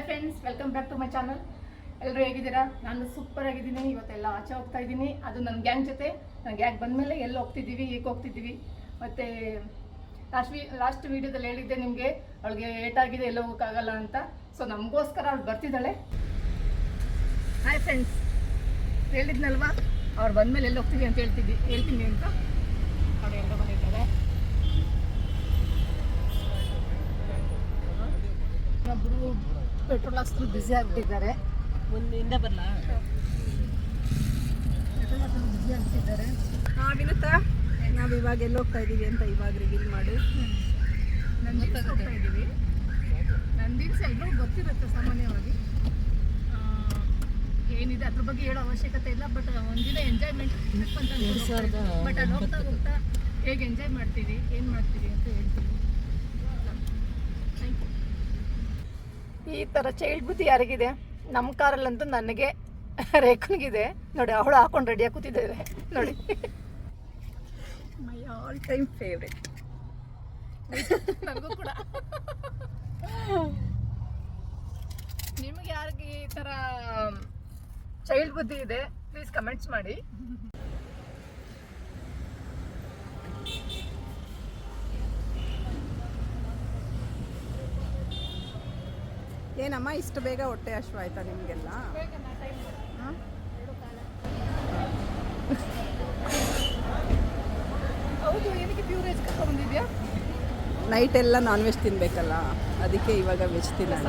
Friends, welcome back to my channel. ಎಲ್ಲರೂ ಹೇಗಿದ್ದೀರಾ? ನಾನು ಸೂಪರ್ ಆಗಿದ್ದೀನಿ. ಇವತ್ತೆಲ್ಲ ಆಚೆ ಹೋಗ್ತಾ ಇದ್ದೀನಿ, ಅದು ನನ್ನ ಗ್ಯಾಂಗ್ ಜೊತೆ. ನನ್ನ ಗ್ಯಾಂಗ್ ಬಂದಮೇಲೆ ಎಲ್ಲಿ ಹೋಗ್ತಿದ್ದೀವಿ, ಹೇಗೆ ಹೋಗ್ತಿದ್ದೀವಿ. ಮತ್ತು ಲಾಸ್ಟ್ ವೀಡಿಯೋದಲ್ಲಿ ಹೇಳಿದ್ದೆ ನಿಮಗೆ, ಅವಳಿಗೆ ಏಟಾಗಿದೆ, ಎಲ್ಲ ಹೋಗೋಕ್ಕಾಗಲ್ಲ ಅಂತ. ಸೊ ನಮಗೋಸ್ಕರ ಅವಳು ಬರ್ತಿದ್ದಾಳೆ. ಹಾಯ್ ಫ್ರೆಂಡ್ಸ್, ಹೇಳಿದ್ನಲ್ವಾ ಅವ್ರು ಬಂದಮೇಲೆ ಎಲ್ಲಿ ಹೋಗ್ತೀವಿ ಅಂತ ಹೇಳ್ತೀನಿ ಅಂತ. ಅವಳು ಎಲ್ಲ ಬಂದಿದ್ದಾಳೆ. ಒಬ್ಬರು ಪೆಟ್ರೋಲ್ ಹಾಕ್ಸ್ರು ಬ್ಯುಸಿ ಆಗಿಬಿಟ್ಟಿದ್ದಾರೆ. ಮುಂದಿಂದ ಬರಲ್ಲ, ಪೆಟ್ರೋಲ್ ಹಾಕ್ಸ್ರು ಬ್ಯುಸಿ ಆಗಿಬಿಟ್ಟಿದ್ದಾರೆ. ವಿನುತಾ, ನಾವು ಇವಾಗ ಎಲ್ಲಿ ಹೋಗ್ತಾ ಇದ್ದೀವಿ ಅಂತ ಇವಾಗ ರಿವೀಲ್ ಮಾಡು. ನಂದಿಲ್ಸ್ ಹೋಗ್ತಾ ಇದ್ದೀವಿ. ನಂದಿಲ್ಸ್ ಎಲ್ಲರೂ ಗೊತ್ತಿರುತ್ತೆ ಸಾಮಾನ್ಯವಾಗಿ, ಏನಿದೆ ಅದ್ರ ಬಗ್ಗೆ ಹೇಳೋ ಅವಶ್ಯಕತೆ ಇಲ್ಲ. ಬಟ್ ಒಂದಿನ ಎಂಜಾಯ್ಮೆಂಟ್ ಅಂತ ಬಟ್ ಅಲ್ಲಿ ಹೋಗ್ತಾ ಹೋಗ್ತಾ ಹೇಗೆ ಎಂಜಾಯ್ ಮಾಡ್ತೀವಿ, ಏನು ಮಾಡ್ತೀವಿ ಅಂತ ಹೇಳ್ತೀವಿ. ಈ ಥರ ಚೈಲ್ಡ್ ಬುದ್ಧಿ ಯಾರಿಗಿದೆ? ನಮ್ಮ ಕಾರಲ್ಲಂತೂ ನನಗೆ, ರೇಖನ್ಗಿದೆ ನೋಡಿ. ಅವಳು ಹಾಕೊಂಡು ರೆಡಿಯಾಗಿ ಕೂತಿದ್ದೇವೆ ನೋಡಿ. My all time favourite. ನನಗೂ ಕೂಡ. ನಿಮಗೆ ಯಾರಿಗೆ ಈ ಥರ ಚೈಲ್ಡ್ ಬುದ್ಧಿ ಇದೆ, ಪ್ಲೀಸ್ ಕಮೆಂಟ್ಸ್ ಮಾಡಿ. ಏನಮ್ಮ ಇಷ್ಟು ಬೇಗ ಹೊಟ್ಟೆ ಹಸಿವು ಆಯ್ತಾ ನಿಮಗೆಲ್ಲ? ಹೌದು, ಏನಕ್ಕೆ ಪ್ಯೂರೇಜ್ ಬಂದಿದ್ಯಾ? ನೈಟ್ ಎಲ್ಲ ನಾನ್ ವೆಜ್ ತಿನ್ನಬೇಕಲ್ಲ, ಅದಕ್ಕೆ ಇವಾಗ ವೆಜ್ ತಿನ್ನೋಣ.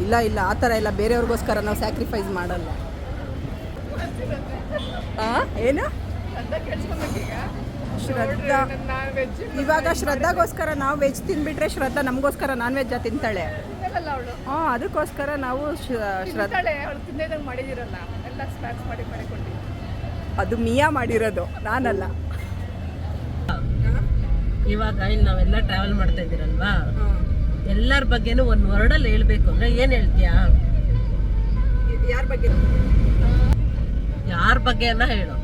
ಇಲ್ಲ ಇಲ್ಲ, ಆ ಥರ ಇಲ್ಲ, ಬೇರೆಯವ್ರಿಗೋಸ್ಕರ ನಾವು ಸ್ಯಾಕ್ರಿಫೈಸ್ ಮಾಡಲ್ಲ. ಏನು ಶ್ರದ್ಧಾ? ಇವಾಗ ಶ್ರದ್ಧಾಗೋಸ್ಕರ ನಾವು ವೆಜ್ ತಿನ್ಬಿಟ್ರೆ ಶ್ರದ್ಧಾ ನಮಗೋಸ್ಕರ ನಾನ್ ವೆಜ್ಜಾ ತಿಂತಾಳೆ? ಹಾಂ, ಅದಕ್ಕೋಸ್ಕರ ನಾವು ಮಾಡಿದಿರಲ್ಲ ಎಲ್ಲ ಸ್ನ್ಯಾಕ್ಸ್ ಮಾಡಿಕೊಂಡು. ಅದು ಮಿಯಾ ಮಾಡಿರೋದು, ನಾನಲ್ಲ. ಇವಾಗ ಇಲ್ಲಿ ನಾವೆಲ್ಲ ಟ್ರಾವೆಲ್ ಮಾಡ್ತಾ ಇದ್ದೀರಲ್ವಾ, ಎಲ್ಲರ ಬಗ್ಗೆನೂ ಒಂದು ವರ್ಡಲ್ಲಿ ಹೇಳ್ಬೇಕು ಅಂದ್ರೆ ಏನು ಹೇಳ್ತೀಯಾ? ಯಾರ ಬಗ್ಗೆ? ಯಾರ ಬಗ್ಗೆ ಅನ್ನ ಹೇಳು.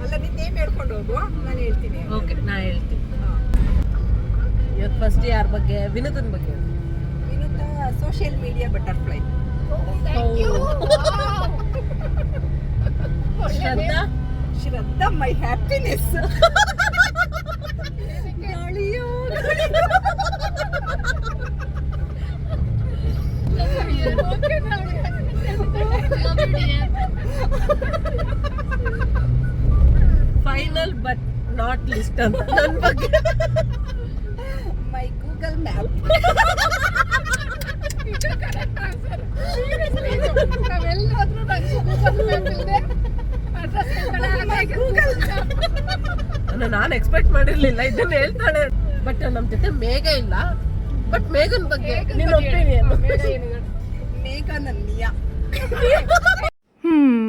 ಅಲ್ಲ, ನೀನು ನೇಮ್ ಹೇಳ್ಕೊಂಡು ಹೋಗು, ನಾನು ಹೇಳ್ತೀನಿ. ಓಕೆ, ನಾ ಹೇಳ್ತೀನಿ. ಇವತ್ತು ಫಸ್ಟ್ ಯಾರ ಬಗ್ಗೆ? ವಿನುತನ ಬಗ್ಗೆ. Vinutha social media butterfly. Shraddha? Shraddha my happiness. Final but not list ಅಂತ ನನ್ನ ಬಗ್ಗೆ. My Google map. ನಾನು ಎಕ್ಸ್ಪೆಕ್ಟ್ ಮಾಡಿರ್ಲಿಲ್ಲ ಇದನ್ನ ಹೇಳ್ತಾಳೆ. ಬಟ್ ನಮ್ಮ ಜೊತೆ ಮೇಘ ಇಲ್ಲ. ಬಟ್ ಮೇಘನ್ ಬಗ್ಗೆ ನಿನ್ನ ಒಪಿನಿಯನ್? ಮೇಘ ನನ್ನ ಮಿಯಾ.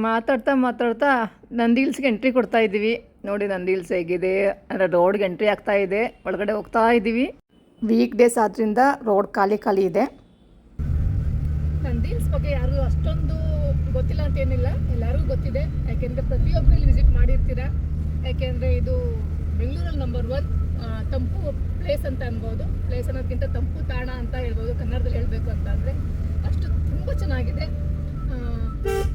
ಮಾತಾಡ್ತಾ ನಂದಿ ಹಿಲ್ಸ್ಗೆ ಎಂಟ್ರಿ ಕೊಡ್ತಾ ಇದ್ದೀವಿ. ನೋಡಿ ನಂದಿ ಹಿಲ್ಸ್ ಹೇಗಿದೆ ಅಂದರೆ ರೋಡ್ಗೆ ಎಂಟ್ರಿ ಆಗ್ತಾ ಇದೆ, ಒಳಗಡೆ ಹೋಗ್ತಾ ಇದ್ದೀವಿ. ವೀಕ್ ಡೇಸ್ ಆದ್ದರಿಂದ ರೋಡ್ ಖಾಲಿ ಇದೆ. ನಂದಿ ಹಿಲ್ಸ್ ಬಗ್ಗೆ ಯಾರಿಗೂ ಅಷ್ಟೊಂದು ಗೊತ್ತಿಲ್ಲ ಅಂತ ಏನಿಲ್ಲ, ಎಲ್ಲರಿಗೂ ಗೊತ್ತಿದೆ. ಯಾಕೆಂದರೆ ಪ್ರತಿಯೊಬ್ಬರು ಇಲ್ಲಿ ವಿಸಿಟ್ ಮಾಡಿರ್ತೀರ. ಯಾಕೆಂದರೆ ಇದು ಬೆಂಗಳೂರಲ್ಲಿ ನಂಬರ್ 1 ತಂಪು ಪ್ಲೇಸ್ ಅಂತ ಅನ್ಬೋದು. ಪ್ಲೇಸ್ ಅನ್ನೋದಕ್ಕಿಂತ ತಂಪು ತಾಣ ಅಂತ ಹೇಳ್ಬೋದು, ಕನ್ನಡದಲ್ಲಿ ಹೇಳಬೇಕು ಅಂತ ಅಂದರೆ. ಅಷ್ಟು ತುಂಬ ಚೆನ್ನಾಗಿದೆ.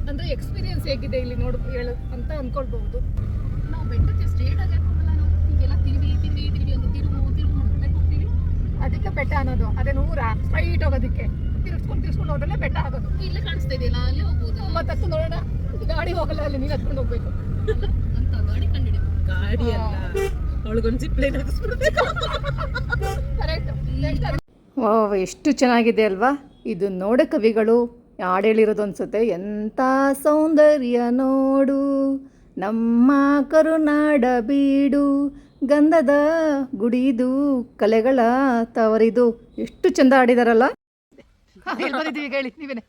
ಅಂದರೆ ಎಕ್ಸ್ಪೀರಿಯನ್ಸ್ ಹೇಗಿದೆ ಇಲ್ಲಿ ಹೇಳು ಅಂತ ಅಂದ್ಕೊಳ್ಬಹುದು. ನಾವು ಬೆಟ್ಟಕ್ಕೆ ಸ್ಟ್ರೇಟಾಗಿ ಹಾಕೋಲ್ಲ, ನಾವು ಹೀಗೆಲ್ಲ ತಿರುವಿ ಒಂದು ತಿರುವು ಮಾಡ್ಕೊಂಡು ಹೋಗ್ತೀವಿ. ಅದಕ್ಕೆ ಬೆಟ್ಟ ಅನ್ನೋದು. ಅದೇ ಸ್ಟ್ರೈಟ್ ಹೋಗೋದಕ್ಕೆ ತಿರ್ಸ್ಕೊಂಡು ಹೋದ್ರೆ ಬೆಟ್ಟ ಆಗೋದು. ಇಲ್ಲೇ ಕಾಣಿಸ್ತಾ ಇದೆಯಲ್ಲ, ಅಲ್ಲೇ ಹೋಗ್ಬೋದು. ಮತ್ತೆ ಹತ್ತು ನೋಡೋಣ, ಗಾಡಿ ಹೋಗಲ್ಲ, ಅಲ್ಲಿ ನೀನು ಹತ್ಕೊಂಡು ಹೋಗ್ಬೇಕು ಅಂತ. ಗಾಡಿ ಕಂಡಿಡಿ, ಗಾಡಿ ಅಲ್ಲ, ಅವಳಿಗೊಂದು ಜಿಪ್ಲೈನ್ ಹಾಕಿಸ್ಬಿಡ್ಬೇಕು. ಕರೆಕ್ಟ್. ಎಷ್ಟು ಚೆನ್ನಾಗಿದೆ ಅಲ್ವಾ? ಇದು ನೋಡ ಕವಿಗಳು ಹಾಡು ಹೇಳಿರೋದು ಅನ್ಸುತ್ತೆ. ಎಂಥ ಸೌಂದರ್ಯ ನೋಡು ನಮ್ಮ ಕರುನಾಡ ಬೀಡು, ಗಂಧದ ಗುಡಿದು ಕಲೆಗಳ ತವರಿದು. ಎಷ್ಟು ಚಂದ ಆಡಿದಾರಲ್ಲ. ಹೇಳಿ ನೀವೇನೆ.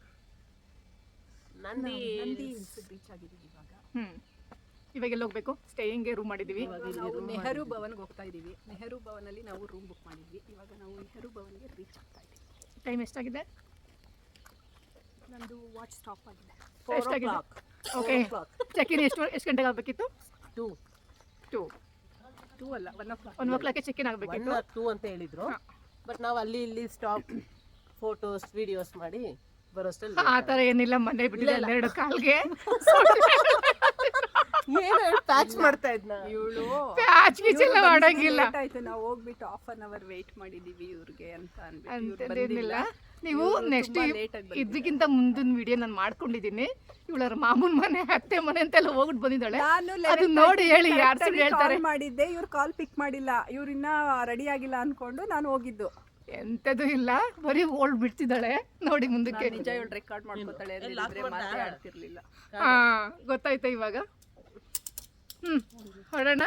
ಇವಾಗ ಎಲ್ಲಿ ಹೋಗ್ಬೇಕು? ಸ್ಟೇಯಿಂಗ್ಗೆ ರೂಮ್ ಮಾಡಿದ್ದೀವಿ. ನಾವು ನೆಹರು ಭವನ್ಗೆ ಹೋಗ್ತಾ ಇದ್ದೀವಿ. ನೆಹರು ಭವನಲ್ಲಿ ನಾವು ರೂಮ್ ಬುಕ್ ಮಾಡಿದ್ವಿ. ಇವಾಗ ನಾವು ನೆಹರು ಭವನ್ಗೆ ರೀಚ್ ಆಗ್ತಾ ಇದ್ದೀವಿ. ಟೈಮ್ ಎಷ್ಟಾಗಿದೆ? ನಂದು ವಾಚ್ ಸ್ಟಾಪ್ ಆಗಿದೆ. ಎಷ್ಟಾಗಿದೆ? ಓಕೆ, ಚೆಕ್ ಇನ್ ಎಷ್ಟು ಗಂಟೆಗೆ ಆಗಬೇಕಿತ್ತು? 2 ಅಲ್ಲ, 1 o'clock ಚೆಕ್ ಇನ್ ಆಗಬೇಕಿತ್ತು. 2 ಅಂತ ಹೇಳಿದ್ರು. ಬಟ್ ನಾವು ಅಲ್ಲಿ ಇಲ್ಲಿ ಸ್ಟಾಪ್ ಫೋಟೋಸ್ ವಿಡಿಯೋಸ್ ಮಾಡಿ ಬರೋಷ್ಟಲ್ಲಿ ಆ ಥರ ಏನಿಲ್ಲ, ಮನೆ ಬಿಟ್ಟಿದೆ 2 ಕಾಲ್ಗೆ ಏನು ಪ್ಯಾಚ್ ಮಾಡ್ತಾ ಇದ್ನ ಇವಳು ಪ್ಯಾಚ್ ಗಿಚ್ ಎಲ್ಲ ಮಾಡಂಗಿಲ್ಲ ಆಯ್ತು, ನಾವು ಹೋಗ್ಬಿಟ್ಟು 1/2 hour ವೇಟ್ ಮಾಡಿದೀವಿ ಇವ್ರಿಗೆ ಅಂತ ಅಂದ್ಬಿಟ್ಟು ಇವ್ರು ಅಂತದೇನಿಲ್ಲ. ನೀವು ಇವ್ರು ನೆಕ್ಸ್ಟ್ ತುಂಬಾ late ಆಗಿ ಬಂದಿದ್ದಾರೆ. ಇದಕ್ಕಿಂತ ಮುಂದಿನ ವಿಡಿಯೋ ನಾನು ಮಾಡ್ಕೊಂಡಿದ್ದೀನಿ. ಇವಳರ ಮಾಮೂನ್ ಮನೆ, ಅತ್ತೆ ಮನೆ ಅಂತೆಲ್ಲ ಹೋಗ್ಬಿಟ್ಟು ಬಂದಿದ್ದಾಳೆ. ನಾನು ಅದು ನೋಡಿ ಹೇಳಿ, ಯಾರು ಸುಳ್ಳು ಹೇಳ್ತಾರೆ? ಕಾಲ್ ಮಾಡಿದ್ದೆ, ಇವ್ರು ಕಾಲ್ ಪಿಕ್ ಮಾಡಿಲ್ಲ, ಇವ್ರು ಇನ್ನ ರೆಡಿ ಆಗಿಲ್ಲ ಅನ್ಕೊಂಡು ನಾನು ಹೋಗಿದ್ದು. ಎಂತದು ಇಲ್ಲ, ಬರೀ ಓಲ್ಡ್ ಬಿಡ್ತಿದ್ದಾಳೆ. ನೋಡಿ ಮುಂದಕ್ಕೆ. ನಿಜ ಇವಳು ರೆಕಾರ್ಡ್ ಮಾಡ್ಕೋತಾಳೆ ಅಂದ್ರೆ ಮಾತಾಡ್ತಿರ್ಲಿಲ್ಲ. ಹಾ, ಗೊತ್ತಾಯ್ತಾ ಇವಾಗ? ಹೊರಡೋಣ.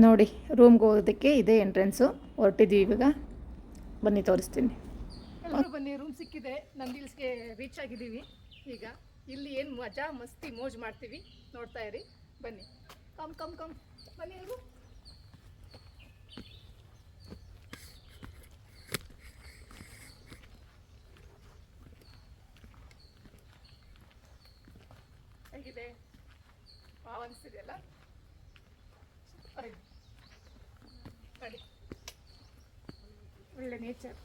ನೋಡಿ, ರೂಮ್ಗೆ ಹೋಗೋದಕ್ಕೆ ಇದೇ ಎಂಟ್ರೆನ್ಸು. ಹೊರಟಿದ್ದೀವಿ ಇವಾಗ. ಬನ್ನಿ ತೋರಿಸ್ತೀನಿ. ಎಲ್ಲರೂ ಬನ್ನಿ, ರೂಮ್ ಸಿಕ್ಕಿದೆ. ನಂದಿಲ್ಸ್ಗೆ ರೀಚ್ ಆಗಿದ್ದೀವಿ. ಈಗ ಇಲ್ಲಿ ಏನು ಮಜಾ ಮಸ್ತಿ ಮೋಜ್ ಮಾಡ್ತೀವಿ, ನೋಡ್ತಾ ಇರಿ. ಬನ್ನಿ, ಕಮ್ ಕಮ್ ಕಮ್ ಬನ್ನಿ ಎಲ್ಲರೂ. ಹೇಗಿದೆ? ವಾವ್ ಅನಿಸ್ತಿದೆಯಲ್ಲ? ನೋಡಿ, ಒಳ್ಳೆ ನೇಚರ್.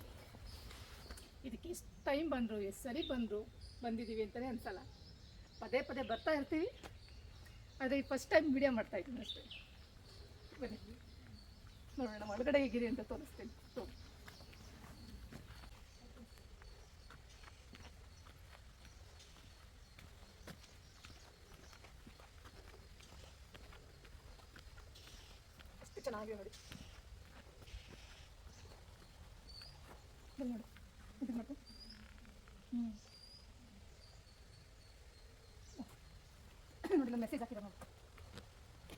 ಇದಕ್ಕೆ ಎಷ್ಟು ಟೈಮ್ ಬಂದರು, ಎಷ್ಟು ಸರಿ ಬಂದಿದ್ದೀವಿ ಅಂತಲೇ ಅನ್ಸಲ್ಲ. ಪದೇ ಪದೇ ಬರ್ತಾ ಇರ್ತೀವಿ, ಆದರೆ ಫಸ್ಟ್ ಟೈಮ್ ವಿಡಿಯೋ ಮಾಡ್ತಾ ಇದ್ದೀನಿ ಅಷ್ಟೇ. ಬನ್ನಿ ನೋಡೋಣ ಒಳಗಡೆ ಹೇಗಿದೆ ಅಂತ ತೋರಿಸ್ತೀನಿ. ಎಷ್ಟು ಚೆನ್ನಾಗಿದೆ ನೋಡಿ. ಬನ್ನಿ ನೋಡಿ, ಇದು ನೋಡಿ. ನೋಡಿ, ನಾನು ಮೆಸೇಜ್ ಹಾಕಿರೋ ನೋಡಿ.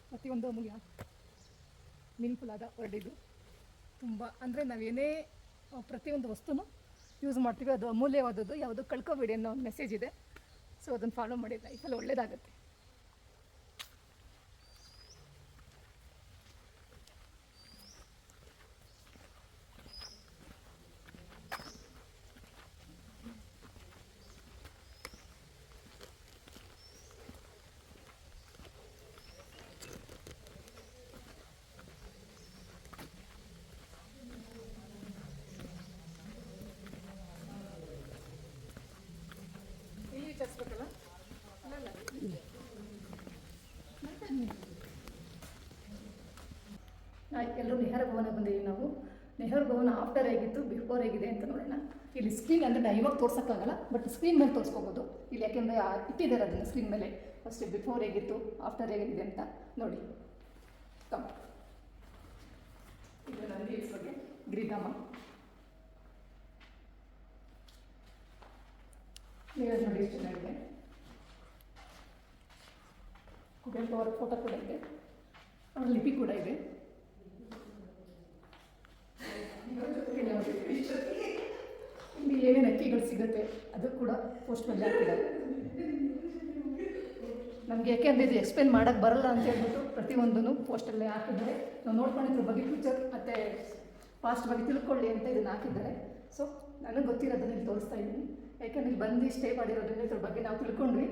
ಪ್ರತಿಯೊಂದು ಅಮೂಲ್ಯ ಮೀನಿಂಗ್ಫುಲ್ ಆದ ಹೊರಡಿದ್ದು. ತುಂಬ ಅಂದರೆ ನಾವೇನೇ ಪ್ರತಿಯೊಂದು ವಸ್ತುನೂ ಯೂಸ್ ಮಾಡ್ತೀವಿ, ಅದು ಅಮೂಲ್ಯವಾದದ್ದು, ಯಾವುದೋ ಕಳ್ಕೊಬೇಡಿ ಅನ್ನೋ ಒಂದು ಮೆಸೇಜ್ ಇದೆ. ಸೊ ಅದನ್ನು ಫಾಲೋ ಮಾಡಿ ಲೈಫಲ್ಲಿ ಒಳ್ಳೇದಾಗುತ್ತೆ. ವಿಚಾರಿಸ್ಬೇಕಲ್ಲ. ಎಲ್ಲರೂ ನೆಹರು ಭವನ ಬಂದಿದ್ದೀವಿ ನಾವು. ನೆಹರು ಭವನ ಆಫ್ಟರ್ ಹೇಗಿತ್ತು, ಬಿಫೋರ್ ಹೇಗಿದೆ ಅಂತ ನೋಡೋಣ. ಇಲ್ಲಿ ಸ್ಕ್ರೀನ್ ಅಂದರೆ ನಾವು ಇವಾಗ ತೋರ್ಸೋಕ್ಕಾಗಲ್ಲ, ಬಟ್ ಸ್ಕ್ರೀನ್ ಮೇಲೆ ತೋರಿಸ್ಕೋಬೋದು ಇಲ್ಲಿ, ಯಾಕೆಂದರೆ ಇಟ್ಟಿದ್ದಾರೆ ಅದನ್ನು ಸ್ಕ್ರೀನ್ ಮೇಲೆ. ಫಸ್ಟ್ ಬಿಫೋರ್ ಹೇಗಿತ್ತು, ಆಫ್ಟರ್ ಹೇಗಿದೆ ಅಂತ ನೋಡಿ. ಕಮ್, ಇದು ನಂದಿ ಹಿಲ್ಸ್ ಬಗ್ಗೆ ಗಿರಿಧಾಮ. ನೀರಲ್ಲಿ ನೋಡಿ ಎಷ್ಟು ಚೆನ್ನಾಗಿದೆ. ಕುವೆಂಪು ಅವರ ಫೋಟೋ ಕೂಡ ಇದೆ, ಅವರ ಲಿಪಿ ಕೂಡ ಇದೆ. ಇಲ್ಲಿ ಏನೇನು ಅಕ್ಕಿಗಳು ಸಿಗುತ್ತೆ ಅದು ಕೂಡ ಪೋಸ್ಟ್ ಮೇಲೆ ಹಾಕಿದ್ದಾರೆ. ನಮಗೆ ಯಾಕೆ ಅಂದರೆ ಇದು ಎಕ್ಸ್ಪ್ಲೇನ್ ಮಾಡೋಕ್ಕೆ ಬರಲ್ಲ ಅಂತ ಹೇಳ್ಬಿಟ್ಟು ಪ್ರತಿಯೊಂದೂ ಪೋಸ್ಟಲ್ಲೇ ಹಾಕಿದ್ದಾರೆ. ನಾವು ನೋಡ್ಕೊಂಡಿದ್ರ ಬಗ್ಗೆ ಫ್ಯೂಚರ್ ಮತ್ತು ಪಾಸ್ಟ್ ಬಗ್ಗೆ ತಿಳ್ಕೊಳ್ಳಿ ಅಂತ ಇದನ್ನು ಹಾಕಿದ್ದಾರೆ. ಸೊ ನನಗೆ ಗೊತ್ತಿರೋದನ್ನ ಇಲ್ಲಿ ತೋರಿಸ್ತಾ ಇದ್ದೀನಿ, ಯಾಕೆಂದ್ರೆ ಇಲ್ಲಿ ಬಂದು ಸ್ಟೇ ಮಾಡಿರೋದ್ರಿಂದ ಇದ್ರ ಬಗ್ಗೆ ನಾವು ತಿಳ್ಕೊಂಡ್ವಿ.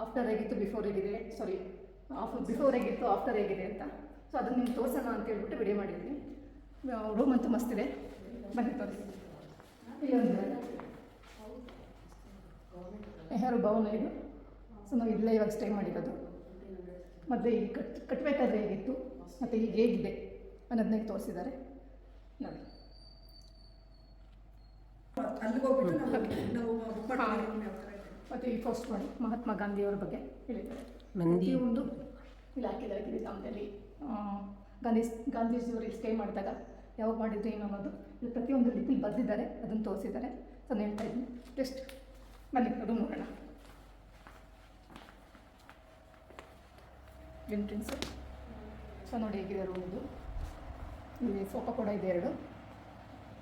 ಆಫ್ಟರ್ ಹೇಗಿತ್ತು, ಬಿಫೋರ್ ಹೇಗಿದೆ, ಸಾರಿ ಬಿಫೋರ್ ಹೇಗಿತ್ತು, ಆಫ್ಟರ್ ಹೇಗಿದೆ ಅಂತ. ಸೊ ಅದನ್ನು ನಿಮ್ಗೆ ತೋರಿಸೋಣ ಅಂತ ಹೇಳ್ಬಿಟ್ಟು ವಿಡಿಯೋ ಮಾಡಿದ್ದೀನಿ. ರೂಮ್ ಅಂತೂ ಮಸ್ತಿದೆ, ಬನ್ನಿ ತೋರಿಸಿ. ಇಲ್ಲೊಂದು ನೆಹರು ಭವನ ಇದು. ಸೊ ನಾವು ಇಲ್ಲೇ ಇವಾಗ ಸ್ಟೇ ಮಾಡಿರೋದು. ಮತ್ತು ಈಗ ಕಟ್ಟಬೇಕಾದ್ರೆ ಹೇಗಿತ್ತು ಮತ್ತು ಈಗ ಹೇಗಿದೆ ಅನ್ನೋದನ್ನ ತೋರಿಸಿದ್ದಾರೆ ನೋಡಿ. ಮತ್ತು ಈ ಫಸ್ಟ್ ಮಾಡಿ ಮಹಾತ್ಮ ಗಾಂಧಿಯವರ ಬಗ್ಗೆ ಹೇಳಿದ್ದಾರೆ. ಪ್ರತಿಯೊಂದು ಇಲ್ಲಿ ಹಾಕಿದ್ದಾರೆ. ಗಿರಿಧಾಮದಲ್ಲಿ ಗಾಂಧೀಜಿಯವರು ಇಲ್ಲಿ ಸ್ಟೇ ಮಾಡಿದಾಗ ಯಾವಾಗ ಮಾಡಿದ್ರು ಏನು ಅನ್ನೋದು ಇಲ್ಲಿ ಪ್ರತಿಯೊಂದು ಲಿಪಿಲಿ ಬರೆದಿದ್ದಾರೆ, ಅದನ್ನು ತೋರಿಸಿದ್ದಾರೆ. ಸೊ ನಾನು ಹೇಳ್ತಾ ಇದ್ದೀನಿ, ಜಸ್ಟ್ ಬನ್ನಿ ಅದು ನೋಡೋಣ. ಎಂಟ್ರೆನ್ಸು ಸೊ ನೋಡಿ ಹೇಗಿದೆ ರೂಮಿದು. ಇಲ್ಲಿ ಸೋಫಾ ಕೂಡ ಇದೆ, 2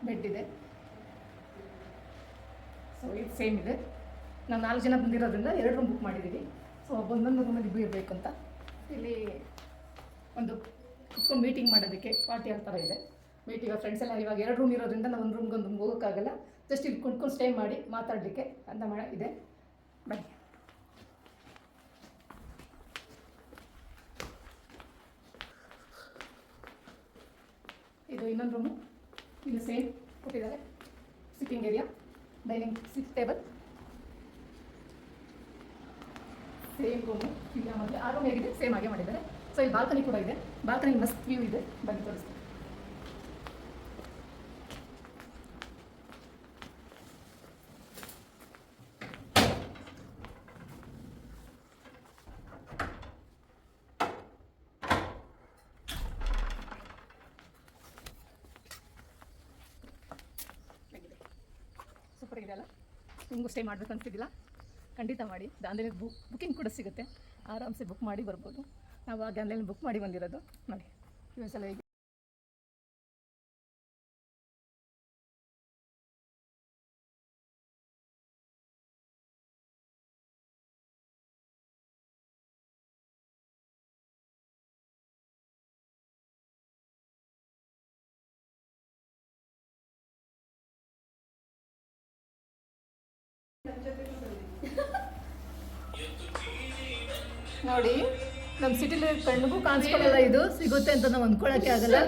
ಬೆಡ್ ಇದೆ. ಸೊ ಇದು ಸೇಮ್ ಇದೆ. ನಾವು 4 ಜನ ಬಂದಿರೋದ್ರಿಂದ 2 ರೂಮ್ ಬುಕ್ ಮಾಡಿದ್ದೀವಿ. ಸೊ ಒಂದೊಂದು ರೂಮಲ್ಲಿ ಇಬ್ಬರು ಇರಬೇಕಂತ. ಇಲ್ಲಿ ಒಂದು ಕುತ್ಕೊಂಡು ಮೀಟಿಂಗ್ ಮಾಡೋದಕ್ಕೆ ಪಾರ್ಟಿ ಆ ಥರ ಇದೆ. ಮೀಟಿಂಗ್ ಫ್ರೆಂಡ್ಸ್ ಎಲ್ಲ ಇವಾಗ 2 ರೂಮ್ ಇರೋದ್ರಿಂದ ನಾವು ಒಂದು ರೂಮ್ಗೆ ಒಂದು ಹೋಗೋಕ್ಕಾಗಲ್ಲ. ಜಸ್ಟ್ ಇಲ್ಲಿ ಕುತ್ಕೊಂಡು ಸ್ಟೇ ಮಾಡಿ ಮಾತಾಡಲಿಕ್ಕೆ ಅಂತ ಇದೆ. ಬನ್ನಿ. ಇದು ಇನ್ನೊಂದು ರೂಮು, ಇಲ್ಲಿ ಸೇಮ್ ಕೊಟ್ಟಿದ್ದಾರೆ sitting area. Dining table, same room ಇಲ್ಲ ಮತ್ತು ಆ ರೂಮ್ ಹೇಗಿದೆ ಸೇಮ್ ಹಾಗೆ ಮಾಡಿದ್ದಾರೆ. ಸೊ ಇಲ್ಲಿ ಬಾಲ್ಕನಿ ಕೂಡ ಇದೆ. ಬಾಲ್ಕನಿ ಮಸ್ತ್ ವ್ಯೂ ಇದೆ, ಬನ್ನಿ ತೋರಿಸ್ತೀನಿ. ಸೂಪರ್ ಇದೆ ಅಲ್ಲ? ನಿಮಗೂ ಸ್ಟೇ ಮಾಡಬೇಕು ಅನ್ಸಿದ್ದಿಲ್ಲ? ಖಂಡಿತ ಮಾಡಿ. ದಾಂಡೇಲಿ ಬುಕ್ಕಿಂಗ್ ಕೂಡ ಸಿಗುತ್ತೆ, ಆರಾಮ್ಸೆ ಬುಕ್ ಮಾಡಿ ಬರ್ಬೋದು. ನಾವು ಆ ದಾಂಡೇಲಿ ಬುಕ್ ಮಾಡಿ ಬಂದಿರೋದು ನೋಡಿ. ವ್ಯೂಸ್ ಎಲ್ಲ ಹೇಗೆ ನೋಡಿ. ನಮ್ಮ ಸಿಟಿಲಿ ಕಣ್ಣಿಗೂ ಕಾಣಿಸ್ಕೊಳ್ಳಲ್ಲ, ಇದು ಸಿಗುತ್ತೆ ಅಂತ ನಾವು ಅಂದ್ಕೊಳ್ಳೋಕ್ಕೆ ಆಗಲ್ಲ.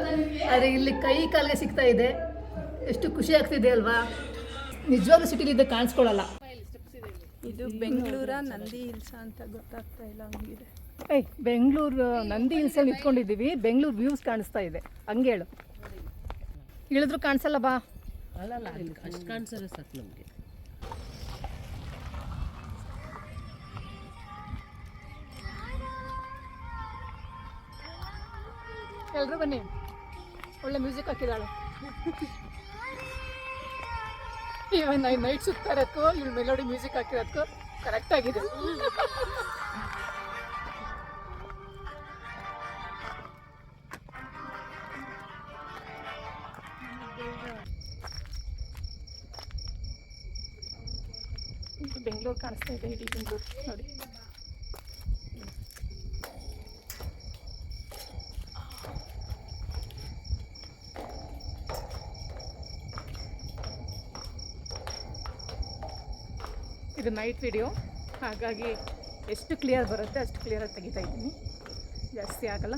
ಆದರೆ ಇಲ್ಲಿ ಕೈ ಕಾಲಿಗೆ ಸಿಗ್ತಾ ಇದೆ, ಎಷ್ಟು ಖುಷಿ ಆಗ್ತಿದೆ ಅಲ್ವಾ? ನಿಜವಾಗ್ಲೂ ಸಿಟಿಲಿ ಇದು ಕಾಣಿಸ್ಕೊಳ್ಳಲ್ಲ. ಇದು ಬೆಂಗಳೂರ ನಂದಿ ಹಿಲ್ಸ ಅಂತ ಗೊತ್ತಾಗ್ತಾ ಇಲ್ಲ, ಹಂಗಿದೆ. ಬೆಂಗಳೂರು ನಂದಿ ಹಿಲ್ಸಲ್ಲಿ ನಿಂತ್ಕೊಂಡಿದ್ದೀವಿ, ಬೆಂಗಳೂರು ವ್ಯೂಸ್ ಕಾಣಿಸ್ತಾ ಇದೆ. ಹಂಗೆ ಹೇಳು, ಇಳಿದ್ರು ಕಾಣಿಸಲ್ಲ ಬಾ. ಅಲ್ಲಲ್ಲ, ಅಷ್ಟು ಕಾಣಿಸಲ್ಲ ಸಾಕು ನಮಗೆ. ಎಲ್ರು ಬನ್ನಿ, ಒಳ್ಳೆ ಮ್ಯೂಸಿಕ್ ಹಾಕಿದಾಳೆ. ಇವನ್ ನೈಟ್ ಸುತ್ತಾ ಇರೋದಕ್ಕೂ ಇವ್ಳು ಮೆಲೋಡಿ ಮ್ಯೂಸಿಕ್ ಹಾಕಿರೋದಕ್ಕೂ ಕರೆಕ್ಟ್ ಆಗಿದೆ. ಬೆಂಗಳೂರು ಕಾಣಿಸ್ತಾ ಇದೆ, ಇಡೀ ಬೆಂಗಳೂರು ನೋಡಿ. ಇದು ನೈಟ್ ವಿಡಿಯೋ, ಹಾಗಾಗಿ ಎಷ್ಟು ಕ್ಲಿಯರ್ ಬರುತ್ತೆ ಅಷ್ಟು ಕ್ಲಿಯರಾಗಿ ತೆಗಿತಾ ಇದ್ದೀನಿ, ಜಾಸ್ತಿ ಆಗಲ್ಲ.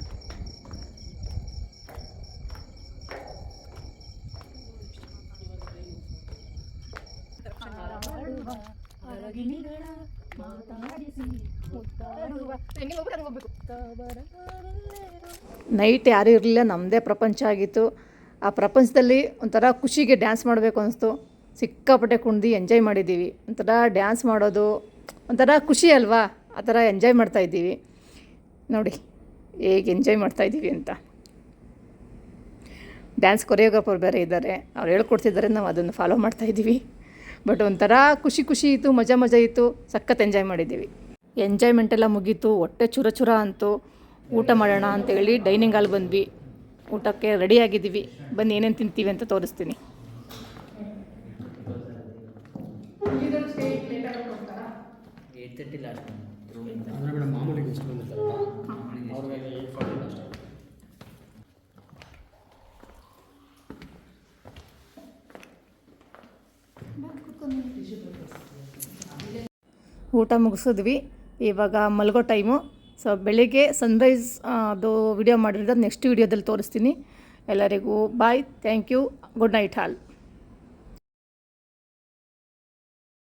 ನೈಟ್ ಯಾರೂ ಇರಲಿಲ್ಲ, ನಮ್ಮದೇ ಪ್ರಪಂಚ ಆಗಿತ್ತು. ಆ ಪ್ರಪಂಚದಲ್ಲಿ ಒಂಥರ ಖುಷಿಗೆ ಡ್ಯಾನ್ಸ್ ಮಾಡಬೇಕು ಅನಿಸ್ತು. ಸಿಕ್ಕಾಪಟ್ಟೆ ಕುಣ್ದು ಎಂಜಾಯ್ ಮಾಡಿದ್ದೀವಿ. ಒಂಥರ ಡ್ಯಾನ್ಸ್ ಮಾಡೋದು ಒಂಥರ ಖುಷಿ ಅಲ್ವಾ, ಆ ಥರ ಎಂಜಾಯ್ ಮಾಡ್ತಾಯಿದ್ದೀವಿ. ನೋಡಿ ಹೇಗೆ ಎಂಜಾಯ್ ಮಾಡ್ತಾಯಿದ್ದೀವಿ ಅಂತ. ಡ್ಯಾನ್ಸ್ ಕೊರಿಯೋಗ್ರಾಫರ್ ಬೇರೆ ಇದ್ದಾರೆ, ಅವ್ರು ಹೇಳ್ಕೊಡ್ತಿದ್ದಾರೆ, ನಾವು ಅದನ್ನು ಫಾಲೋ ಮಾಡ್ತಾಯಿದ್ದೀವಿ. ಬಟ್ ಒಂಥರ ಖುಷಿ ಇತ್ತು, ಮಜಾ ಇತ್ತು, ಸಖತ್ ಎಂಜಾಯ್ ಮಾಡಿದ್ದೀವಿ. ಎಂಜಾಯ್ಮೆಂಟೆಲ್ಲ ಮುಗೀತು, ಹೊಟ್ಟೆ ಚೂರ ಚೂರ ಅಂತು. ಊಟ ಮಾಡೋಣ ಅಂತೇಳಿ ಡೈನಿಂಗ್ ಹಾಲ್ ಬಂದ್ವಿ. ಊಟಕ್ಕೆ ರೆಡಿಯಾಗಿದ್ದೀವಿ, ಬನ್ನಿ ಏನೇನು ತಿಂತೀವಿ ಅಂತ ತೋರಿಸ್ತೀನಿ. ಊಟ ಮುಗಿಸಿದ್ವಿ, ಇವಾಗ ಮಲಗೋ ಟೈಮು. ಸೊ ಬೆಳಿಗ್ಗೆ ಸನ್ರೈಸ್ ಅದು ವಿಡಿಯೋ ಮಾಡಿರೋದು ನೆಕ್ಸ್ಟ್ ವಿಡಿಯೋದಲ್ಲಿ ತೋರಿಸ್ತೀನಿ. ಎಲ್ಲರಿಗೂ bye, thank you, good night all.